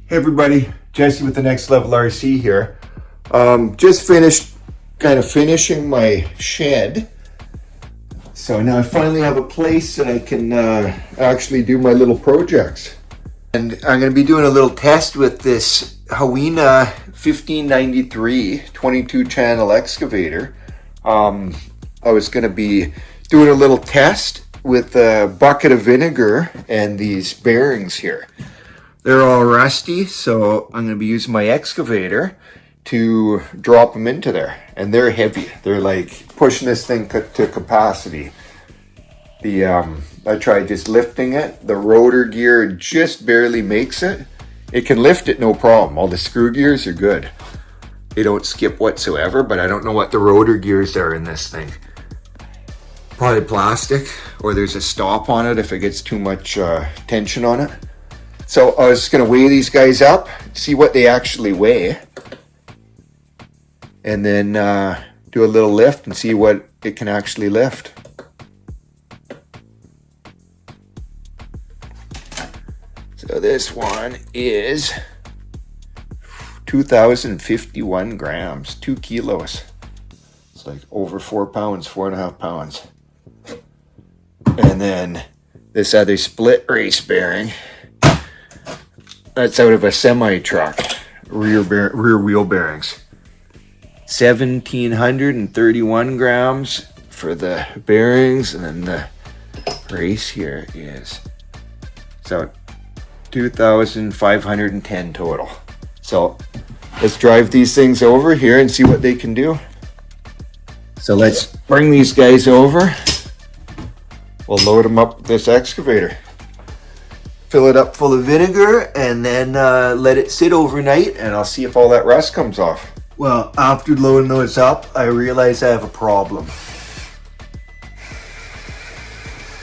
Hey everybody, Jesse with the Next Level RC here. Just finished finishing my shed. So now I finally have a place that I can actually do my little projects. And I'm going to be doing a little test with this Huina 1593 22 channel excavator. I was going to be doing a little test with a bucket of vinegar and these bearings here. They're all rusty, so I'm going to be using my excavator to drop them into there. And they're heavy. They're like pushing this thing to capacity. I tried just lifting it. The rotor gear just barely makes it. It can lift it no problem. All the screw gears are good. They don't skip whatsoever, but I don't know what the rotor gears are in this thing. Probably plastic, or there's a stop on it if it gets too much tension on it. So I was just going to weigh these guys up, see what they actually weigh, and then do a little lift and see what it can actually lift. So this one is 2,051 grams, 2 kilos. It's like over 4 pounds, 4.5 pounds. And then this other split race bearing, that's out of a semi truck, rear wheel bearings. 1,731 grams for the bearings, and then the race here is so 2,510 total. So let's drive these things over here and see what they can do. So let's bring these guys over. We'll load them up with this excavator. Fill it up full of vinegar and then let it sit overnight, and I'll see if all that rust comes off. Well, after loading those up, I realize I have a problem.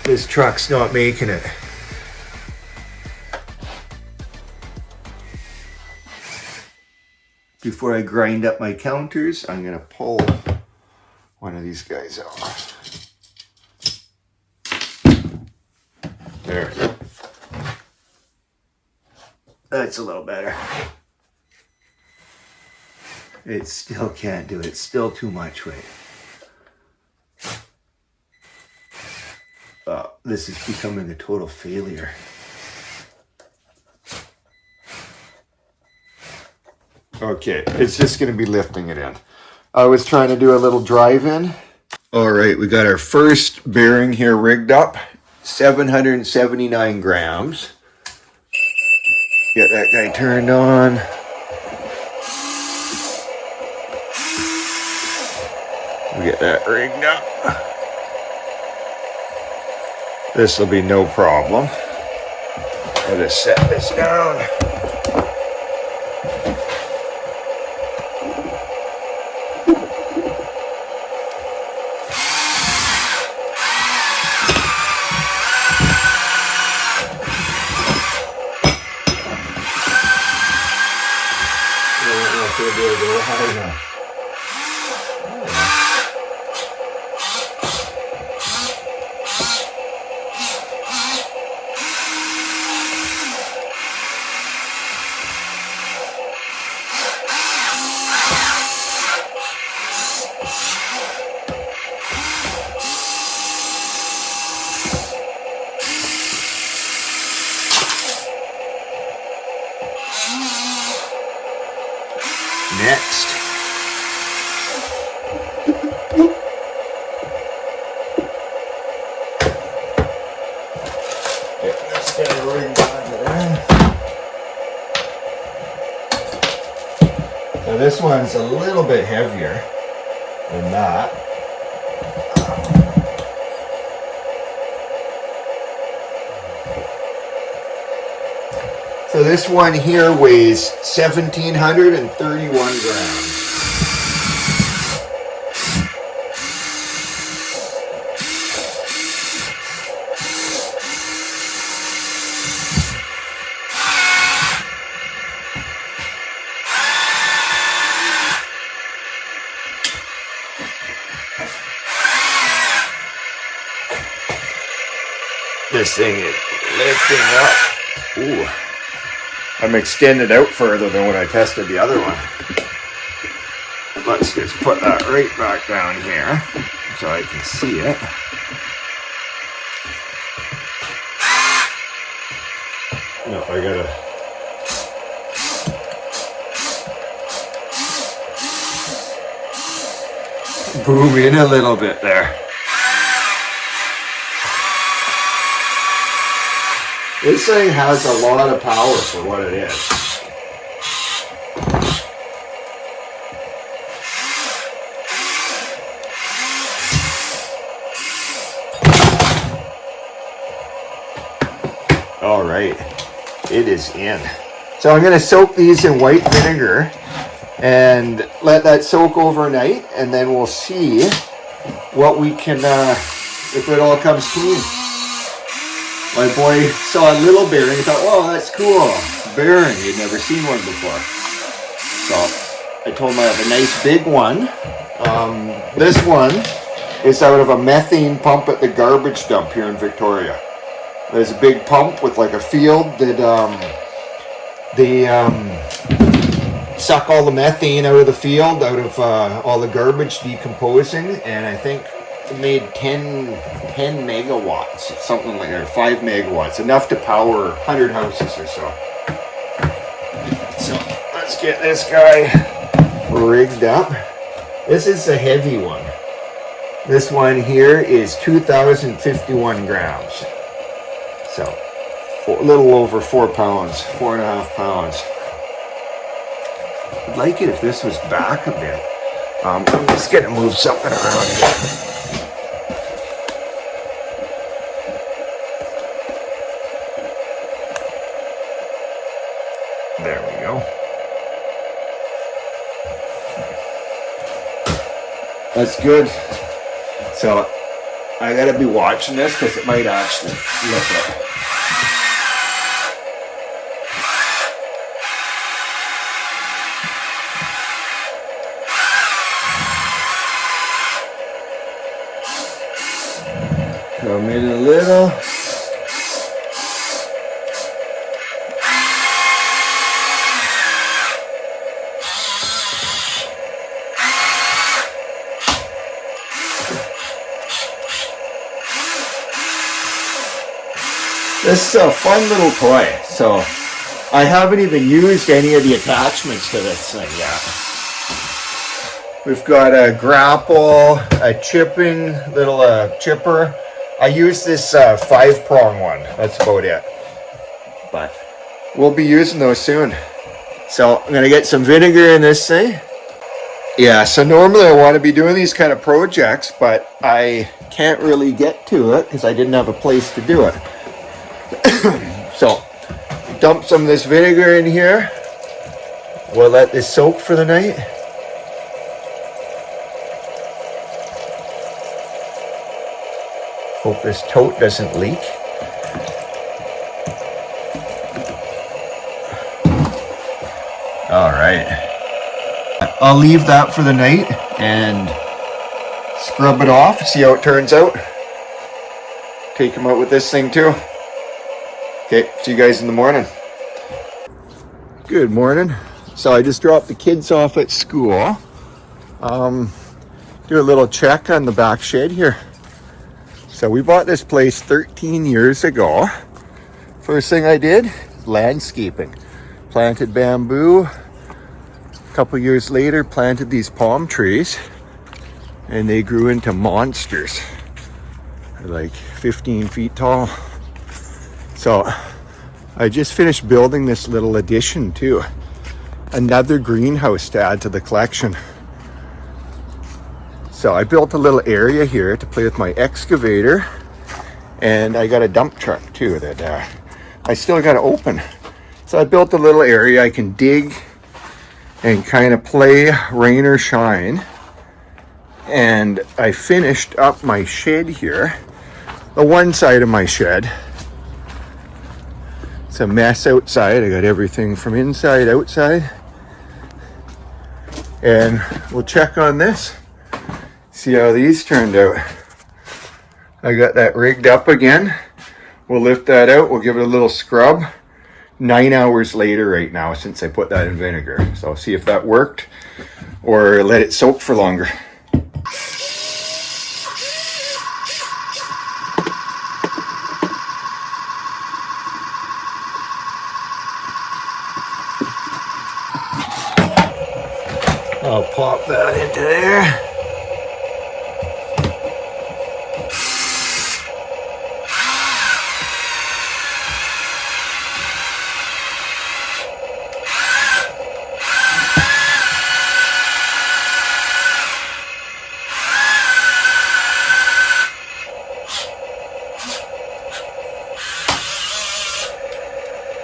This truck's not making it. Before I grind up my counters, I'm gonna pull one of these guys out. There. That's a little better. It still can't do it. It's still too much weight. This is becoming a total failure. Okay, it's just going to be lifting it in. I was trying to do a little drive-in. All right, we got our first bearing here rigged up. 779 grams. Get that guy turned on. We get that rigged up. This will be no problem. I'll just set this down. Next, get this guy rigged onto there. So this one's a little bit heavier than that. So this one here weighs 1,731 grams. This thing is lifting up. Ooh. I'm extended out further than when I tested the other one. Let's just put that right back down here so I can see it. No, I gotta... boom in a little bit there. This thing has a lot of power for what it is. All right, it is in. So I'm going to soak these in white vinegar and let that soak overnight, and then we'll see what we can, if it all comes clean. My boy saw a little bearing, he thought, oh, that's cool. Bearing, he'd never seen one before. So I told him I have a nice big one. This one is out of a methane pump at the garbage dump here in Victoria. There's a big pump with like a field that they suck all the methane out of the field, out of all the garbage decomposing, and I think it made 10 megawatts, something like that, 5 megawatts, enough to power 100 houses or so. So let's get this guy rigged up. This is a heavy one. This one here is 2,051 grams. So a little over 4 pounds, 4.5 pounds. I'd like it if this was back a bit. I'm just gonna move something around here. There we go. That's good. So I gotta be watching this because it might actually flip it. Come in a little. This is a fun little toy. So I haven't even used any of the attachments to this thing yet. We've got a grapple, a chipping little chipper. I use this 5-prong one. That's about it. But we'll be using those soon. So I'm gonna get some vinegar in this thing. Yeah, so normally I want to be doing these kind of projects, but I can't really get to it because I didn't have a place to do it. So dump some of this vinegar in here. We'll let this soak for the night. Hope this tote doesn't leak. All right. I'll leave that for the night and scrub it off, see how it turns out. Take them out with this thing too. Okay, see you guys in the morning. Good morning. So I just dropped the kids off at school. Do a little check on the back shed here. So we bought this place 13 years ago. First thing I did, landscaping. Planted bamboo. A couple years later, planted these palm trees. And they grew into monsters. They're like 15 feet tall. So I just finished building this little addition too. Another greenhouse to add to the collection. So I built a little area here to play with my excavator, and I got a dump truck too that I still got to open. So I built a little area I can dig and kind of play rain or shine. And I finished up my shed here, the one side of my shed. It's a mess outside. I got everything from inside, outside. And we'll check on this. See how these turned out. I got that rigged up again. We'll lift that out. We'll give it a little scrub. 9 hours later right now since I put that in vinegar. So I'll see if that worked or let it soak for longer. I'll pop that into there.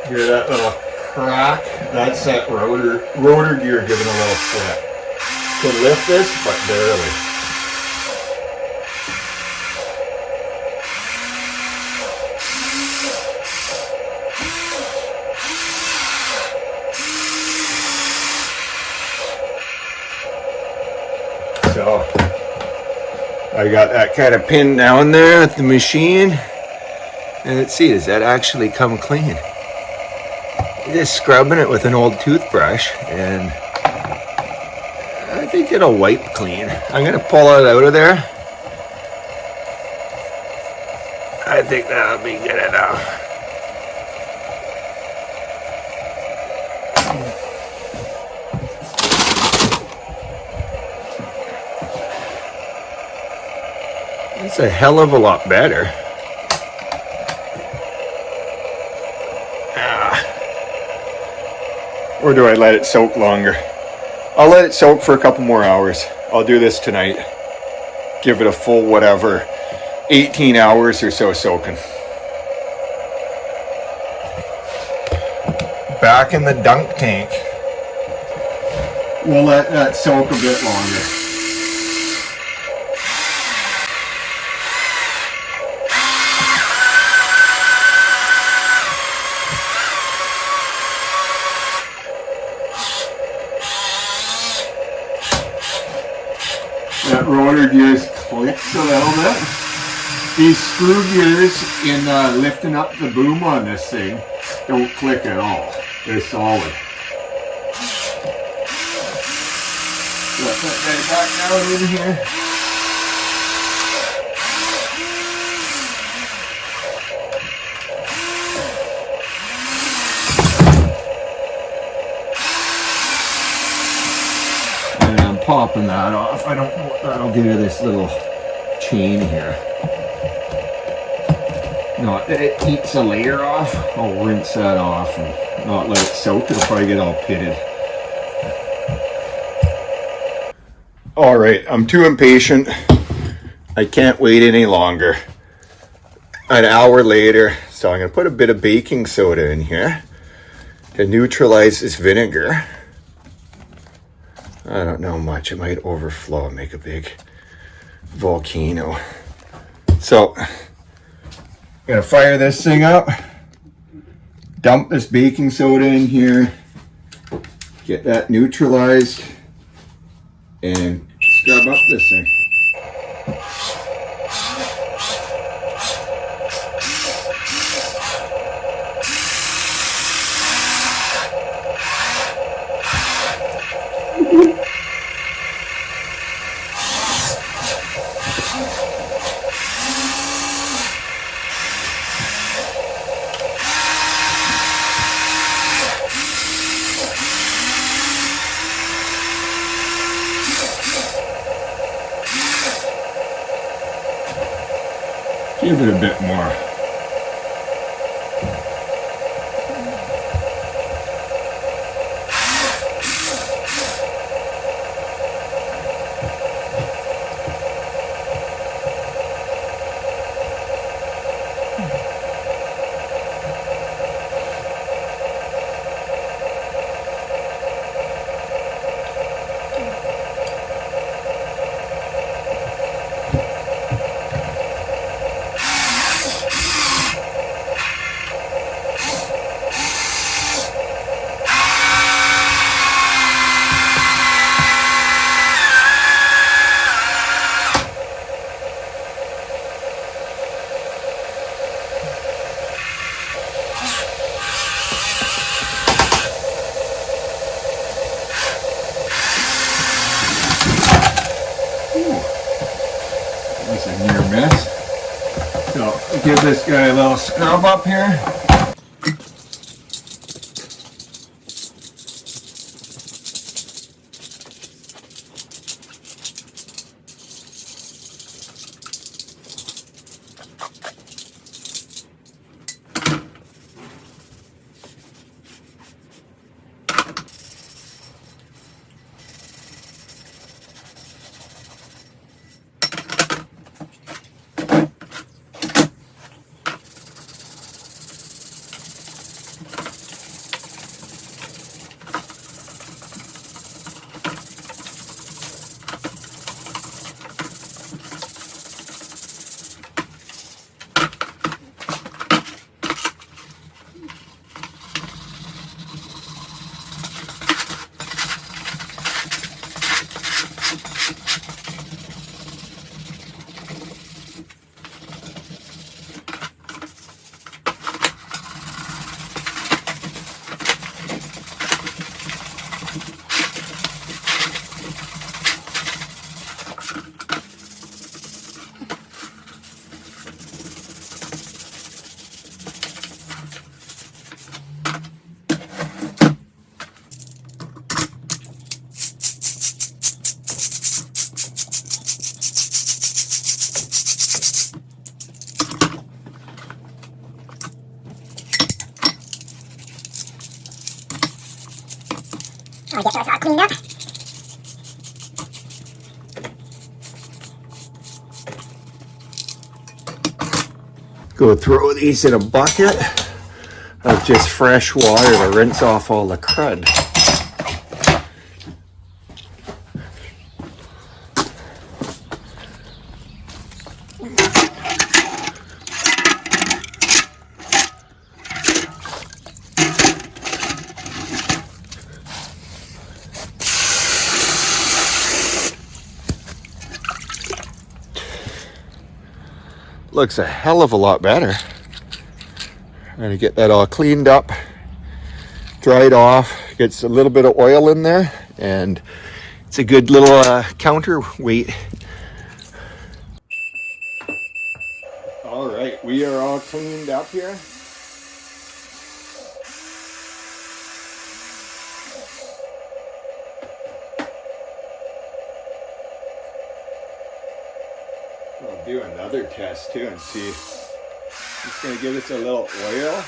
Hear that little crack? That's that rotor gear giving a little flip. Can lift this, but barely. So I got that kind of pinned down there at the machine. And let's see, does that actually come clean? Just scrubbing it with an old toothbrush, and I think it'll wipe clean. I'm gonna pull it out of there. I think that'll be good enough. It's a hell of a lot better. Or do I let it soak longer? I'll let it soak for a couple more hours. I'll do this tonight. Give it a full whatever, 18 hours or so soaking. Back in the dunk tank. We'll let that soak a bit longer. That rotor gears clicks a little bit. These screw gears in lifting up the boom on this thing don't click at all. They're solid. Let that guy back down in here. Popping that off. I don't know what that'll do to this little chain here. No, it eats a layer off. I'll rinse that off and not let it soak. It'll probably get all pitted. All right, I'm too impatient. I can't wait any longer. An hour later, so I'm gonna put a bit of baking soda in here to neutralize this vinegar. I don't know much. It might overflow and make a big volcano. So, I'm gonna fire this thing up, dump this baking soda in here, get that neutralized, and scrub up this thing. Give it a bit more. Give this guy a little scrub up here. I'll get those all cleaned up. Go throw these in a bucket of just fresh water to rinse off all the crud. Looks a hell of a lot better. I'm gonna get that all cleaned up, dried off, gets a little bit of oil in there, and it's a good little counterweight. All right, we are all cleaned up here. I'll do another test too and see. Just gonna give this a little oil.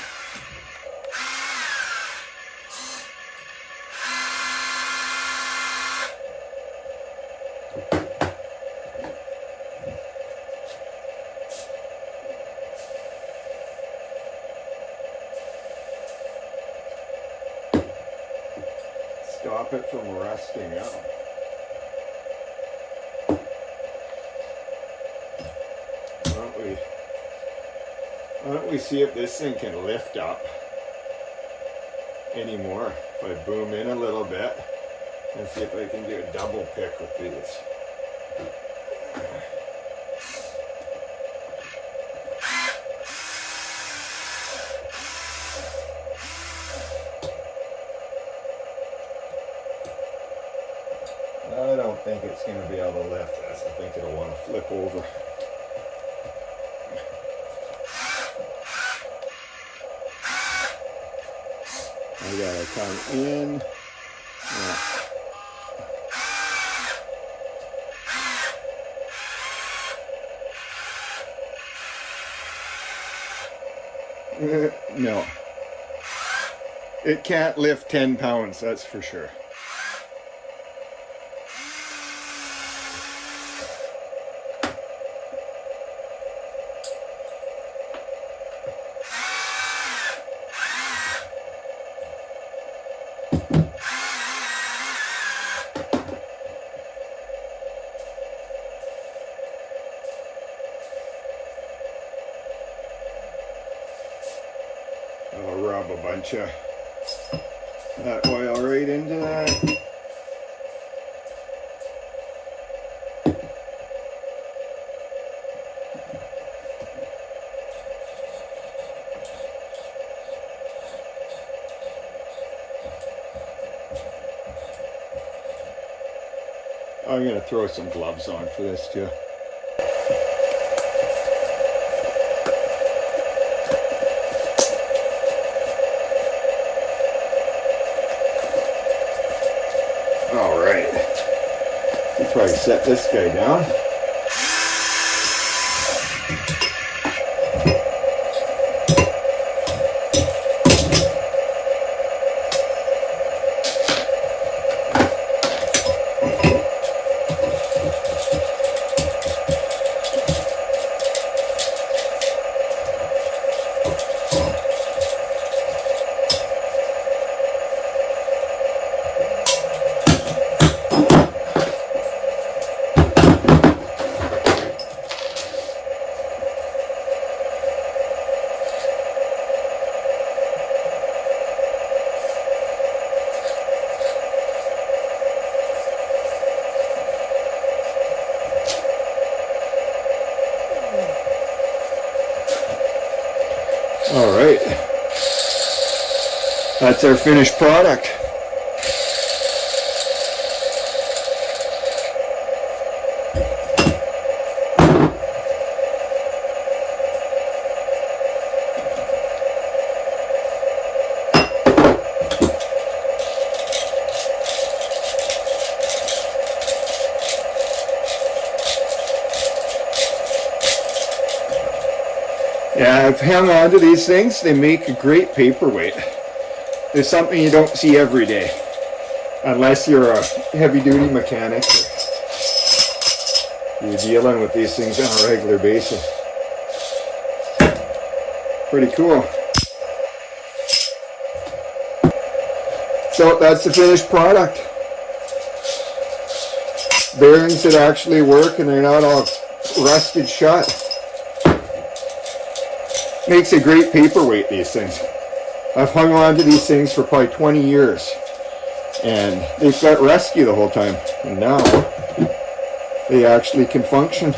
Stop it from rusting out. Why don't we see if this thing can lift up anymore? If I boom in a little bit and see if I can do a double pick with these. I don't think it's going to be able to lift this. I think it'll want to flip over. I gotta come in. Yeah. No. It can't lift 10 pounds, that's for sure. I'll rub a bunch of that oil right into that. I'm going to throw some gloves on for this too. All right. You probably set this guy down. All right, that's our finished product. Yeah, I've hung on to these things. They make a great paperweight. It's something you don't see every day, unless you're a heavy-duty mechanic or you're dealing with these things on a regular basis. Pretty cool. So that's the finished product. Bearings that actually work and they're not all rusted shut. Makes a great paperweight, these things. I've hung on to these things for probably 20 years. And they've got rescue the whole time. And now, they actually can function.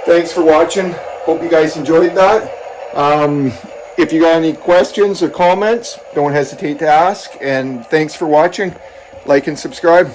Thanks for watching. Hope you guys enjoyed that. If you got any questions or comments, don't hesitate to ask. And thanks for watching. Like and subscribe.